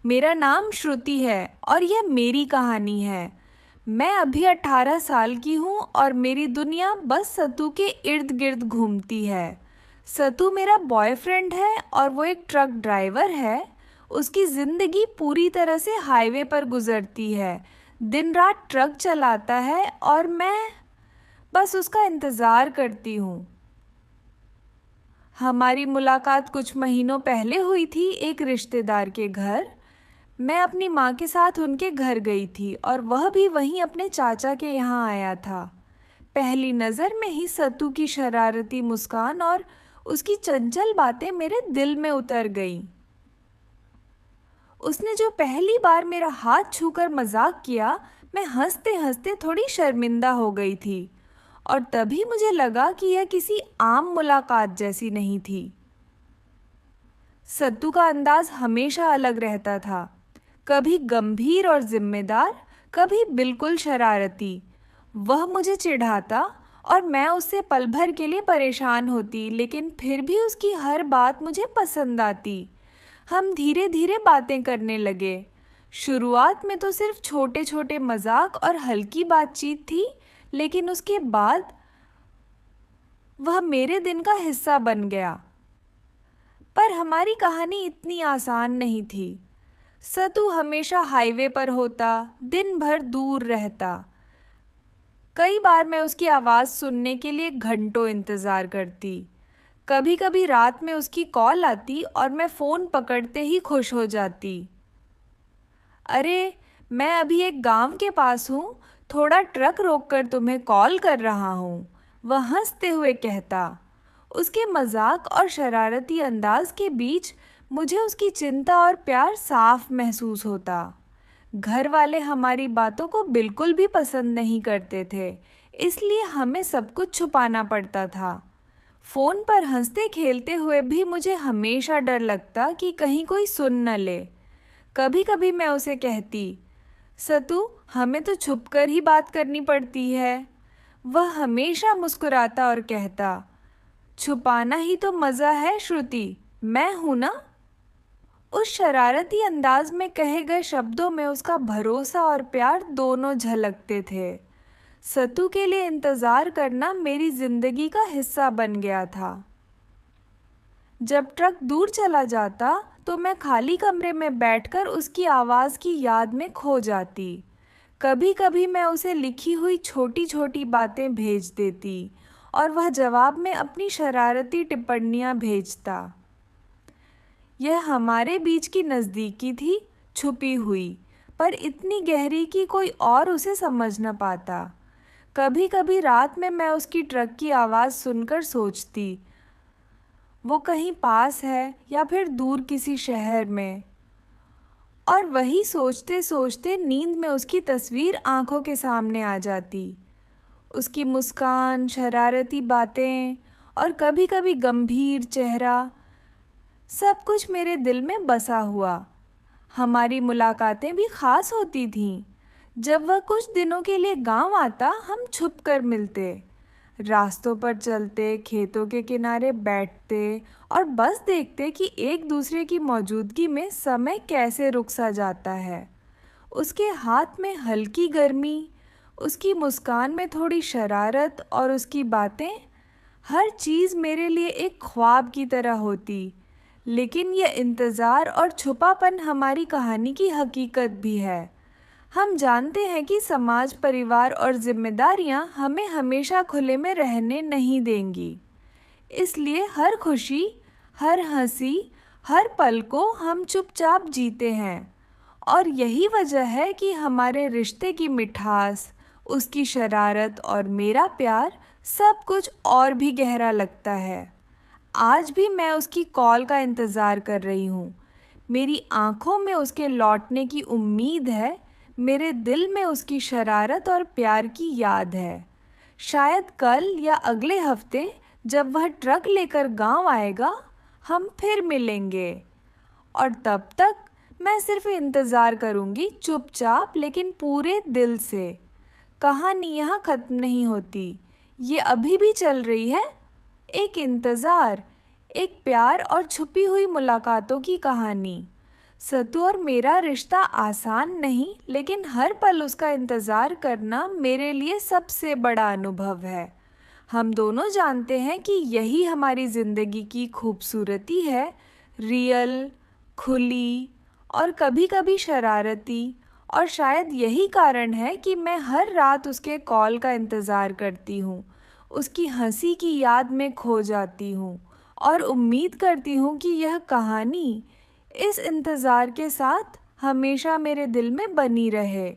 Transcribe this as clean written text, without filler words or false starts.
मेरा नाम श्रुति है और यह मेरी कहानी है। मैं अभी 18 साल की हूँ और मेरी दुनिया बस सतु के इर्द गिर्द घूमती है। सतु मेरा बॉयफ्रेंड है और वो एक ट्रक ड्राइवर है। उसकी ज़िंदगी पूरी तरह से हाईवे पर गुजरती है। दिन रात ट्रक चलाता है और मैं बस उसका इंतज़ार करती हूँ। हमारी मुलाकात कुछ महीनों पहले हुई थी एक रिश्तेदार के घर। मैं अपनी माँ के साथ उनके घर गई थी और वह भी वहीं अपने चाचा के यहाँ आया था। पहली नज़र में ही सतु की शरारती मुस्कान और उसकी चंचल बातें मेरे दिल में उतर गईं। उसने जो पहली बार मेरा हाथ छूकर मजाक किया, मैं हंसते हंसते थोड़ी शर्मिंदा हो गई थी और तभी मुझे लगा कि यह किसी आम मुलाकात जैसी नहीं थी। सत्तू का अंदाज हमेशा अलग रहता था, कभी गंभीर और जिम्मेदार, कभी बिल्कुल शरारती। वह मुझे चिढ़ाता और मैं उससे पल भर के लिए परेशान होती, लेकिन फिर भी उसकी हर बात मुझे पसंद आती। हम धीरे धीरे बातें करने लगे। शुरुआत में तो सिर्फ छोटे छोटे मजाक और हल्की बातचीत थी, लेकिन उसके बाद वह मेरे दिन का हिस्सा बन गया। पर हमारी कहानी इतनी आसान नहीं थी। सतु हमेशा हाईवे पर होता, दिन भर दूर रहता। कई बार मैं उसकी आवाज़ सुनने के लिए घंटों इंतज़ार करती। कभी कभी रात में उसकी कॉल आती और मैं फ़ोन पकड़ते ही खुश हो जाती। अरे, मैं अभी एक गांव के पास हूँ, थोड़ा ट्रक रोककर तुम्हें कॉल कर रहा हूँ, वह हंसते हुए कहता। उसके मजाक और शरारती अंदाज के बीच मुझे उसकी चिंता और प्यार साफ महसूस होता। घर वाले हमारी बातों को बिल्कुल भी पसंद नहीं करते थे, इसलिए हमें सब कुछ छुपाना पड़ता था। फ़ोन पर हंसते खेलते हुए भी मुझे हमेशा डर लगता कि कहीं कोई सुन न ले। कभी कभी मैं उसे कहती, सतु, हमें तो छुपकर ही बात करनी पड़ती है। वह हमेशा मुस्कुराता और कहता, छुपाना ही तो मज़ा है श्रुति, मैं हूं ना। उस शरारती अंदाज में कहे गए शब्दों में उसका भरोसा और प्यार दोनों झलकते थे। सतु के लिए इंतज़ार करना मेरी ज़िंदगी का हिस्सा बन गया था। जब ट्रक दूर चला जाता तो मैं खाली कमरे में बैठकर उसकी आवाज़ की याद में खो जाती। कभी कभी मैं उसे लिखी हुई छोटी छोटी बातें भेज देती और वह जवाब में अपनी शरारती टिप्पणियाँ भेजता। यह हमारे बीच की नज़दीकी थी, छुपी हुई, पर इतनी गहरी कि कोई और उसे समझ न पाता। कभी कभी रात में मैं उसकी ट्रक की आवाज़ सुनकर सोचती, वो कहीं पास है या फिर दूर किसी शहर में। और वही सोचते सोचते नींद में उसकी तस्वीर आंखों के सामने आ जाती। उसकी मुस्कान, शरारती बातें और कभी कभी गंभीर चेहरा, सब कुछ मेरे दिल में बसा हुआ। हमारी मुलाकातें भी ख़ास होती थीं। जब वह कुछ दिनों के लिए गांव आता, हम छुप कर मिलते, रास्तों पर चलते, खेतों के किनारे बैठते और बस देखते कि एक दूसरे की मौजूदगी में समय कैसे रुक सा जाता है। उसके हाथ में हल्की गर्मी, उसकी मुस्कान में थोड़ी शरारत और उसकी बातें, हर चीज़ मेरे लिए एक ख्वाब की तरह होती। लेकिन यह इंतज़ार और छुपापन हमारी कहानी की हकीकत भी है। हम जानते हैं कि समाज, परिवार और जिम्मेदारियां हमें हमेशा खुले में रहने नहीं देंगी। इसलिए हर खुशी, हर हंसी, हर पल को हम चुपचाप जीते हैं। और यही वजह है कि हमारे रिश्ते की मिठास, उसकी शरारत और मेरा प्यार, सब कुछ और भी गहरा लगता है। आज भी मैं उसकी कॉल का इंतज़ार कर रही हूँ। मेरी आँखों में उसके लौटने की उम्मीद है, मेरे दिल में उसकी शरारत और प्यार की याद है। शायद कल या अगले हफ्ते जब वह ट्रक लेकर गांव आएगा, हम फिर मिलेंगे। और तब तक मैं सिर्फ इंतज़ार करूँगी, चुपचाप लेकिन पूरे दिल से। कहानी यहाँ ख़त्म नहीं होती, ये अभी भी चल रही है। एक इंतज़ार, एक प्यार और छुपी हुई मुलाकातों की कहानी। सत्तू और मेरा रिश्ता आसान नहीं, लेकिन हर पल उसका इंतज़ार करना मेरे लिए सबसे बड़ा अनुभव है। हम दोनों जानते हैं कि यही हमारी ज़िंदगी की खूबसूरती है, रियल, खुली और कभी-कभी शरारती। और शायद यही कारण है कि मैं हर रात उसके कॉल का इंतज़ार करती हूँ, उसकी हंसी की याद में खो जाती हूँ और उम्मीद करती हूँ कि यह कहानी इस इंतज़ार के साथ हमेशा मेरे दिल में बनी रहे।